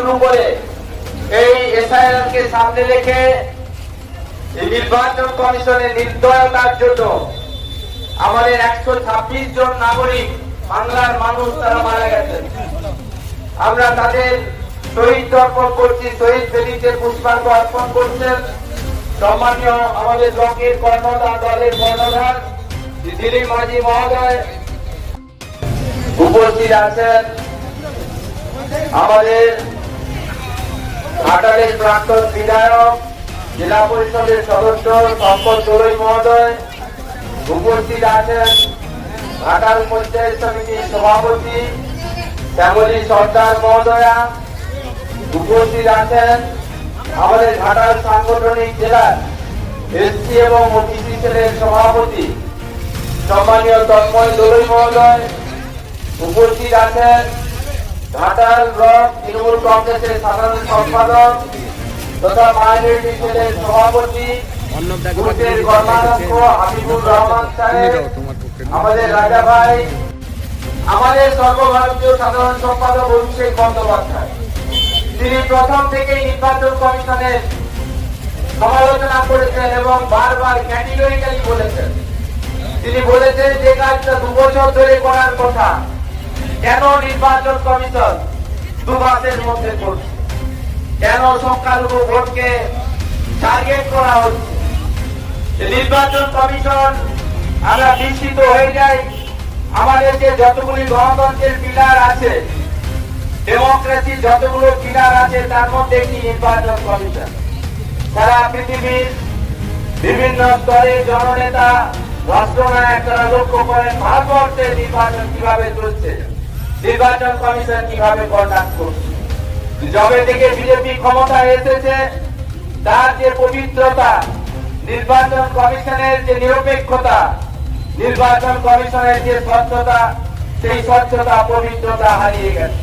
শুরু করে এই এসআইআর কে সামনে রেখে নির্বাচন কমিশনের নির্দয়তার জন্য আমাদের 126 জন নাগরিক বাংলার মানুষ তারা মারা গেছেন। আমরা তাদের শহীদ অর্পণ করছি, শহীদ বেদিতে পুষ্পার্ঘ্য অর্পণ করছেন সম্মানীয় আমাদের ব্লকের কর্ণধার, দলের কর্ণধার দিলীপ মাঝি মহোদয়। উপস্থিত আছেন আমাদের ঘাটালের প্রাক্তন বিধায়ক, জেলা পরিষদের সদস্য সম্পদ দোলই মহোদয়। উপস্থিত আছেন ঘাটাল পঞ্চায়েত সমিতির সভাপতি শ্যামলী সর্দার মহোদয়া। উপস্থিত আছেন আমাদের ঘাটাল সাংগঠনিক জেলার এসসি এবং ওবিসি সেলের সভাপতি সম্মানীয় তন্ময় দোলই মহোদয়। উপস্থিত আছেন ঘাটাল ব্লক তৃণমূল কংগ্রেসের সাধারণ সম্পাদক তথা মাইনরিটি সেলের সভাপতি হাবিবুর রহমান সাহেব, আমাদের রাজা ভাই, আমাদের সর্বভারতীয় সাধারণ সম্পাদক অভিষেক বন্দ্যোপাধ্যায়। তিনি প্রথম থেকেই নির্বাচন কমিশনের সমালোচনা করেছেন এবং বারবার ক্যাটেগরিক্যালি বলেছেন। তিনি বলেছেন যে কাজটা 2 বছর ধরে করার কথা, কেন নির্বাচন কমিশন 2 মাসের মধ্যে করছে, কেন সংখ্যালঘু ভোটকে টার্গেট করা হচ্ছে। নির্বাচন কমিশন আমরা বিস্মিত হয়ে যাই। আমাদের যে যতগুলি গণতন্ত্রের পিলার আছে, ডেমোক্রেসির যতগুলো পিলার আছে, তার মধ্যে একটি নির্বাচন কমিশন। সারা পৃথিবীর বিভিন্ন স্তরে জননেতা, রাষ্ট্রনায়ক তারা লক্ষ্য করেন ভারতবর্ষে নির্বাচন কিভাবে চলছে, নির্বাচন কমিশন কিভাবে কন্ডাক্ট করছে। যবে থেকে বিজেপি ক্ষমতায় এসেছে, তার যে পবিত্রতা, নির্বাচন কমিশনের যে নিরপেক্ষতা, নির্বাচন কমিশনের যে স্বচ্ছতা, সেই স্বচ্ছতা পবিত্রতা হারিয়ে গেছে।